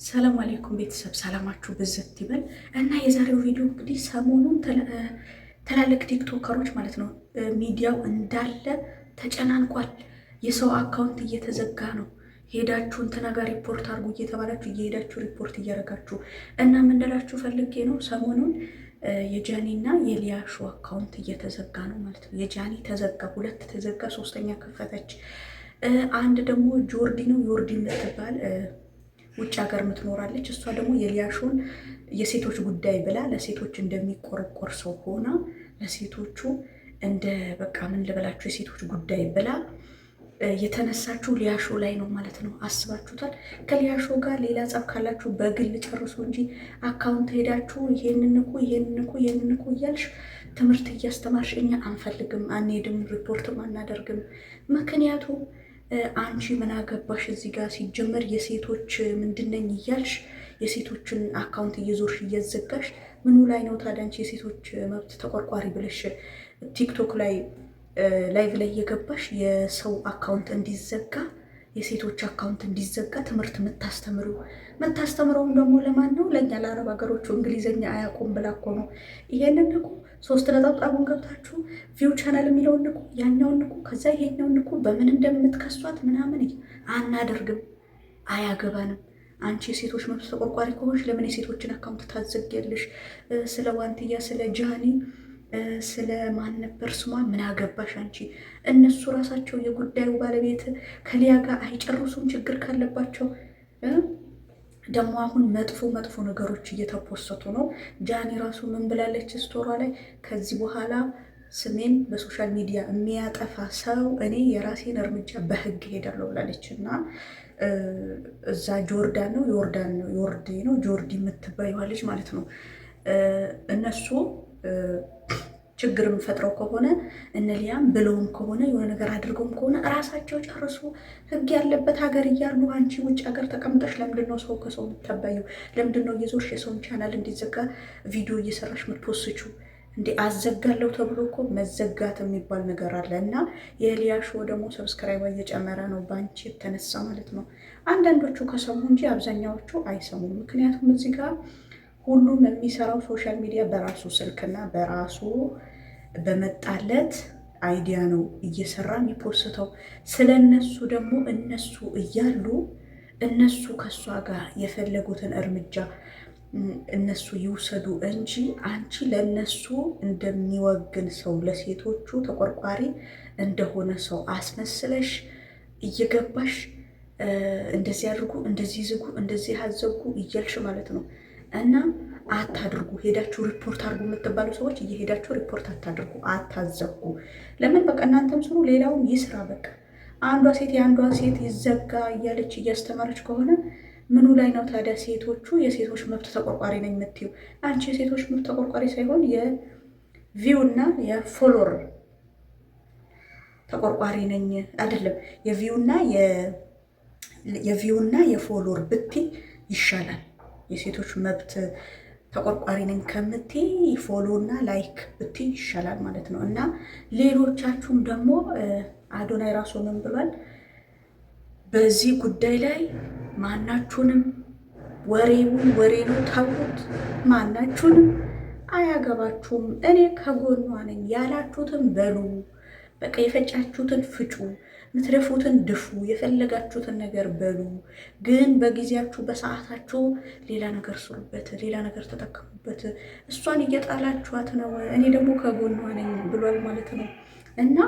ሰላም አለይኩም ቤተሰብ ሰላማችሁ ብዝት ይበል እና የዛሬው ቪዲዮ እንግዲህ ሰሞኑን ትላልቅ ቲክቶከሮች ማለት ነው ሚዲያው እንዳለ ተጨናንቋል። የሰው አካውንት እየተዘጋ ነው። ሄዳችሁ እንትና ጋር ሪፖርት አድርጉ እየተባላችሁ እየሄዳችሁ ሪፖርት እያደረጋችሁ እና ምን ልላችሁ ፈልጌ ነው ሰሞኑን የጃኒና የሊያሾ አካውንት እየተዘጋ ነው ማለት ነው። የጃኒ ተዘጋ፣ ሁለት ተዘጋ፣ ሶስተኛ ከፈተች። አንድ ደግሞ ጆርዲ ነው ዮርዲ የምትባል ውጭ ሀገር ምትኖራለች። እሷ ደግሞ የሊያሾን የሴቶች ጉዳይ ብላ ለሴቶች እንደሚቆረቆር ሰው ሆና ለሴቶቹ እንደ በቃ ምን ልበላችሁ የሴቶች ጉዳይ ብላ የተነሳችሁ ሊያሾ ላይ ነው ማለት ነው። አስባችሁታል? ከሊያሾ ጋር ሌላ ጸብ ካላችሁ በግል ጨርሱ እንጂ አካውንት ሄዳችሁ ይሄንን እኮ እያልሽ ትምህርት እያስተማርሽ እኛ አንፈልግም፣ አንሄድም፣ ሪፖርትም አናደርግም። ምክንያቱም አንቺ ምን አገባሽ እዚህ ጋር ሲጀመር የሴቶች ምንድነኝ እያልሽ የሴቶችን አካውንት እየዞርሽ እያዘጋሽ ምኑ ላይ ነው ታዲያ አንቺ የሴቶች መብት ተቆርቋሪ ብለሽ ቲክቶክ ላይ ላይቭ ላይ እየገባሽ የሰው አካውንት እንዲዘጋ የሴቶች አካውንት እንዲዘጋ ትምህርት የምታስተምረውም ደግሞ ለማን ነው? ለእኛ ለአረብ ሀገሮቹ እንግሊዝኛ አያውቁም ብላ እኮ ነው። ይሄንን እኮ 3 ነጠብጣቡን ገብታችሁ ቪው ቻናል የሚለውን እኮ ያኛውን እኮ ከዛ ይሄኛውን እኮ በምን እንደምትከሷት ምናምን አናደርግም፣ አያገባንም። አንቺ የሴቶች መብት ተቆርቋሪ ከሆንሽ ለምን የሴቶችን አካውንት ታዘጊያለሽ? ስለ ዋንትያ ስለ ጃኒ ስለ ማን ነበር ስሟ ምን አገባሽ አንቺ? እነሱ ራሳቸው የጉዳዩ ባለቤት ከሊያ ጋር አይጨርሱም ችግር ካለባቸው። ደግሞ አሁን መጥፎ ነገሮች እየተፖሰቱ ነው። ጃኒ ራሱ ምን ብላለች ስቶሯ ላይ? ከዚህ በኋላ ስሜን በሶሻል ሚዲያ የሚያጠፋ ሰው እኔ የራሴን እርምጃ በህግ ሄዳለሁ ብላለች። እና እዛ ጆርዲ የምትባይዋ ልጅ ማለት ነው እነሱ ችግር የምፈጥረው ከሆነ እነሊያም ብለውም ከሆነ የሆነ ነገር አድርገውም ከሆነ እራሳቸው ጨርሱ። ህግ ያለበት ሀገር እያሉ አንቺ ውጭ ሀገር ተቀምጠሽ ለምንድነው ሰው ከሰው የምትታባዩ? ለምንድነው የዞርሽ የሰውን ቻናል እንዲዘጋ ቪዲዮ እየሰራሽ የምትፖስቹ? እንዴ አዘጋለሁ ተብሎ እኮ መዘጋት የሚባል ነገር አለ። እና የሊያሾ ደግሞ ሰብስክራይብ እየጨመረ ነው በአንቺ የተነሳ ማለት ነው። አንዳንዶቹ ከሰሙ እንጂ አብዛኛዎቹ አይሰሙም። ምክንያቱም እዚህ ጋር ሁሉም የሚሰራው ሶሻል ሚዲያ በራሱ ስልክና በራሱ በመጣለት አይዲያ ነው እየሰራ የሚፖስተው። ስለነሱ ደግሞ እነሱ እያሉ እነሱ ከሷ ጋር የፈለጉትን እርምጃ እነሱ ይውሰዱ እንጂ አንቺ ለነሱ እንደሚወግን ሰው ለሴቶቹ ተቆርቋሪ እንደሆነ ሰው አስመስለሽ እየገባሽ እንደዚህ አድርጉ፣ እንደዚህ ዝጉ፣ እንደዚህ አዘጉ እያልሽ ማለት ነው። እና አታድርጉ። ሄዳችሁ ሪፖርት አድርጉ የምትባሉ ሰዎች እየሄዳችሁ ሪፖርት አታድርጉ፣ አታዘጉ። ለምን በቃ እናንተም ስሩ፣ ሌላውም ይስራ። በቃ አንዷ ሴት የአንዷ ሴት ይዘጋ እያለች እያስተማረች ከሆነ ምኑ ላይ ነው ታዲያ ሴቶቹ የሴቶች መብት ተቆርቋሪ ነኝ የምትይው? አንቺ የሴቶች መብት ተቆርቋሪ ሳይሆን የቪው እና የፎሎወር ተቆርቋሪ ነኝ አይደለም፣ የቪው እና የፎሎወር ብትይ ይሻላል። የሴቶች መብት ተቆርቋሪ ነኝ ከምትይ ፎሎ እና ላይክ ብትይ ይሻላል ማለት ነው። እና ሌሎቻችሁም ደግሞ አዶናይ ራሱ ምን ብሏል በዚህ ጉዳይ ላይ? ማናችሁንም ወሬ ነው ታውቁት፣ ማናችሁንም አያገባችሁም። እኔ ከጎኗ ነኝ ያላችሁትን በሉ፣ በቃ የፈጫችሁትን ፍጩ፣ ምትደፉትን ድፉ፣ የፈለጋችሁትን ነገር በሉ። ግን በጊዜያችሁ በሰዓታችሁ ሌላ ነገር ስሩበት፣ ሌላ ነገር ተጠቀሙበት። እሷን እየጣላችኋት ነው። እኔ ደግሞ ከጎኗ ነኝ ብሏል ማለት ነው እና